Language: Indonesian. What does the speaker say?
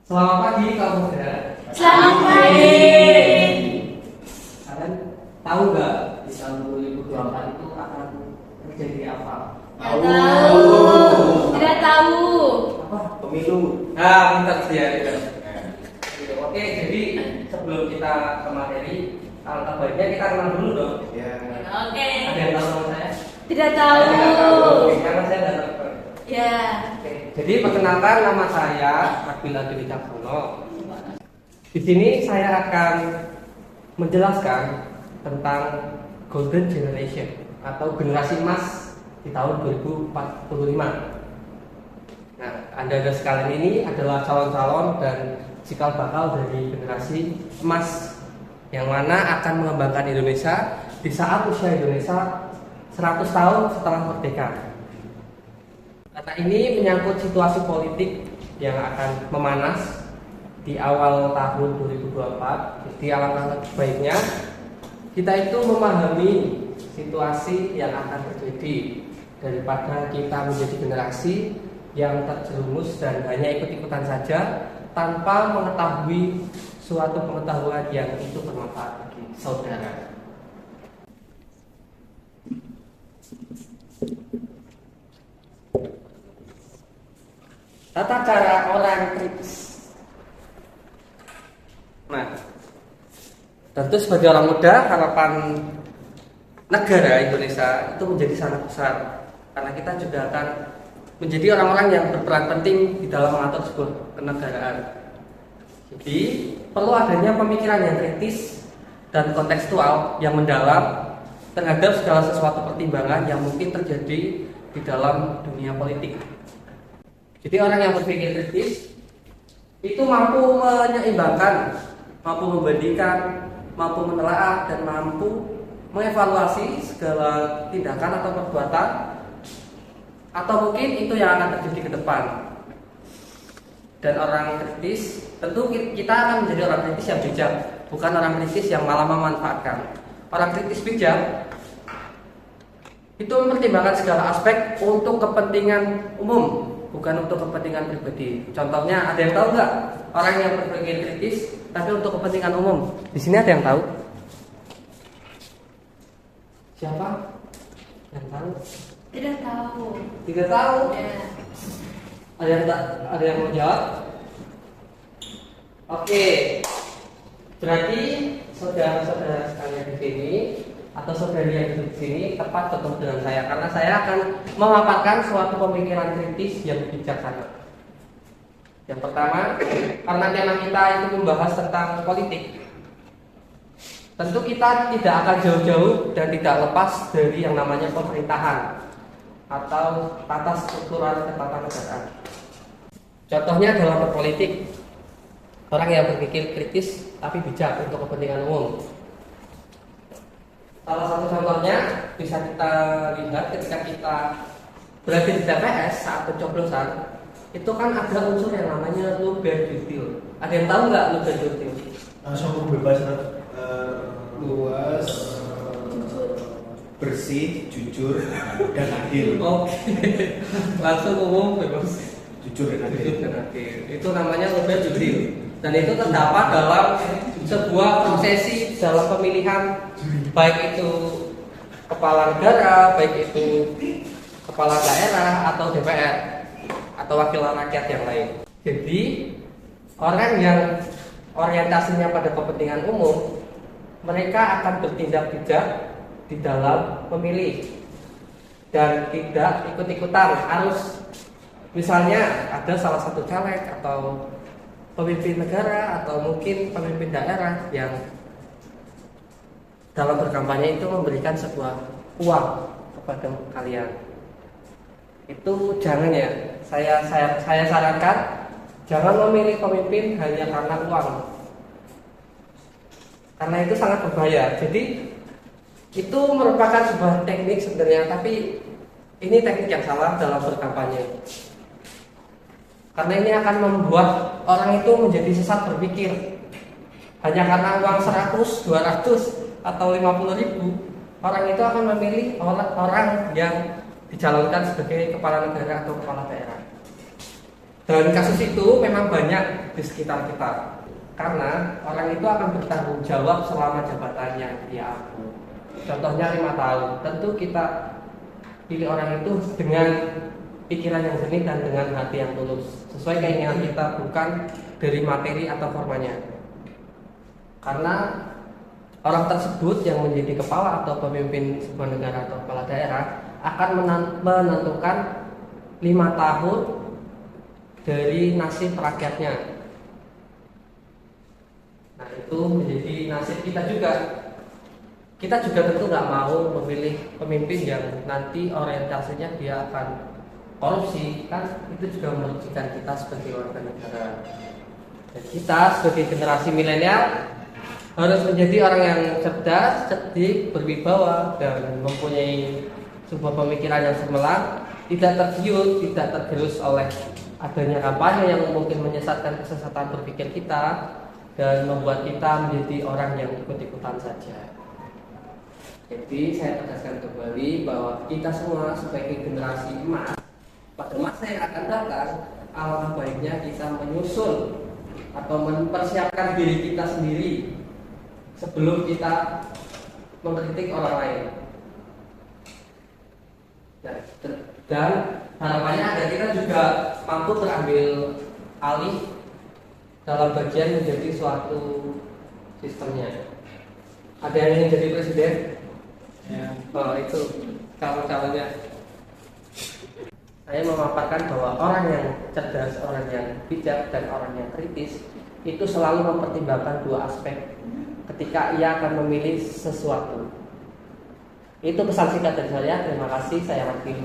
Selamat pagi kamu muda. Selamat pagi. Kalian tahu nggak di tahun 2024 itu akan terjadi apa? Tidak tahu. Tidak tahu. Apa? Pemilu. Nah, pintar dia. Oke, jadi sebelum kita ke materi, alangkah baiknya kita kenal dulu dong. Ya. Oke. Ada yang tahu nama saya? Tidak tahu. Saya nggak tahu. Oke, karena saya nggak tahu. Ya. Oke, jadi perkenalkan nama saya Akbil Adi Wicaksono. Di sini saya akan menjelaskan tentang Golden Generation atau generasi emas di tahun 2045. Nah, Anda sekalian ini adalah calon-calon dan cikal bakal dari generasi emas yang mana akan mengembangkan Indonesia di saat usia Indonesia 100 tahun setelah merdeka. Karena ini menyangkut situasi politik yang akan memanas di awal tahun 2024. Jadi alangkah baiknya kita itu memahami situasi yang akan terjadi daripada kita menjadi generasi yang terjerumus dan hanya ikut-ikutan saja tanpa mengetahui suatu pengetahuan yang itu bermanfaat bagi saudara. Tata cara orang kritis. Nah, tentu sebagai orang muda harapan negara Indonesia itu menjadi sangat besar karena kita juga akan menjadi orang-orang yang berperan penting di dalam mengatur sebuah kenegaraan. Jadi perlu adanya pemikiran yang kritis dan kontekstual yang mendalam terhadap segala sesuatu pertimbangan yang mungkin terjadi di dalam dunia politik. Jadi orang yang berpikir kritis itu mampu menyeimbangkan, mampu membandingkan, mampu menelaah dan mampu mengevaluasi segala tindakan atau perbuatan atau mungkin itu yang akan terjadi ke depan. Dan orang kritis, tentu kita akan menjadi orang kritis yang bijak, bukan orang kritis yang malah memanfaatkan. Orang kritis bijak itu mempertimbangkan segala aspek untuk kepentingan umum, bukan untuk kepentingan pribadi. Contohnya, ada yang tahu nggak orang yang berpikir kritis tapi untuk kepentingan umum? Di sini ada yang tahu? Siapa? Yang tahu? Tidak tahu. Tidak tahu. Ya. Ada yang mau jawab? Oke. Berarti saudara-saudara sekalian di sini atau saudari yang duduk di sini tepat ketemu dengan saya karena saya akan memaparkan suatu pemikiran kritis yang bijaksana. Yang pertama, karena tema kita itu membahas tentang politik. Tentu kita tidak akan jauh-jauh dan tidak lepas dari yang namanya pemerintahan atau tata struktural ketatanegaraan. Contohnya dalam berpolitik, orang yang berpikir kritis tapi bijak untuk kepentingan umum. Salah satu contohnya bisa kita lihat ketika kita berada di TPS saat pencoblosan, itu kan ada unsur yang namanya luber detail. Ada yang tahu nggak luber detail? Langsung bebas, luas, bersih, jujur, dan adil. Oke, langsung umum bebas. Jujur dan adil. Jujur dan adil. Itu namanya luber detail. Dan itu terdapat dalam sebuah prosesi dalam pemilihan, baik itu kepala negara, baik itu kepala daerah atau DPR atau wakil rakyat yang lain. Jadi orang yang orientasinya pada kepentingan umum, mereka akan bertindak bijak di dalam memilih dan tidak ikut-ikutan arus. Misalnya ada salah satu caleg atau pemimpin negara atau mungkin pemimpin daerah yang dalam berkampanye itu memberikan sebuah uang kepada kalian. Itu jangan ya. Saya sarankan jangan memilih pemimpin hanya karena uang. Karena itu sangat berbahaya. Jadi itu merupakan sebuah teknik sebenarnya, tapi ini teknik yang salah dalam berkampanye. Karena ini akan membuat orang itu menjadi sesat berpikir. Hanya karena uang 100, 200 atau 50 ribu, orang itu akan memilih orang yang dicalonkan sebagai kepala negara atau kepala daerah. Dan kasus itu memang banyak di sekitar kita. Karena orang itu akan bertanggung jawab selama jabatannya dia ambil. Contohnya 5 tahun. Tentu kita pilih orang itu dengan pikiran yang jernih dan dengan hati yang tulus, sesuai keinginan kita, bukan dari materi atau formanya. Karena orang tersebut yang menjadi kepala atau pemimpin sebuah negara atau kepala daerah akan menentukan 5 tahun dari nasib rakyatnya. Nah, itu menjadi nasib kita juga. Kita juga tentu nggak mau memilih pemimpin yang nanti orientasinya dia akan korupsi, kan itu juga merugikan kita sebagai warga negara. Dan kita sebagai generasi milenial harus menjadi orang yang cerdas, cerdik, berwibawa, dan mempunyai sebuah pemikiran yang cemerlang, tidak tergiur, tidak tergerus oleh adanya kampanye yang mungkin menyesatkan kesesatan berpikir kita dan membuat kita menjadi orang yang ikut-ikutan saja. Jadi saya tegaskan kembali bahwa kita semua sebagai generasi emas pada masa yang akan datang, alangkah baiknya kita menyusun atau mempersiapkan diri kita sendiri sebelum kita mengkritik orang lain. Dan harapannya agar kita juga mampu terambil alih dalam bagian menjadi suatu sistemnya. Ada yang ingin jadi presiden? Ya. Oh, itu calon-calonnya. Saya memaparkan bahwa orang yang cerdas, orang yang bijak, dan orang yang kritis itu selalu mempertimbangkan 2 aspek ketika ia akan memilih sesuatu. Itu pesan singkat dari saya. Terima kasih. Saya wakil.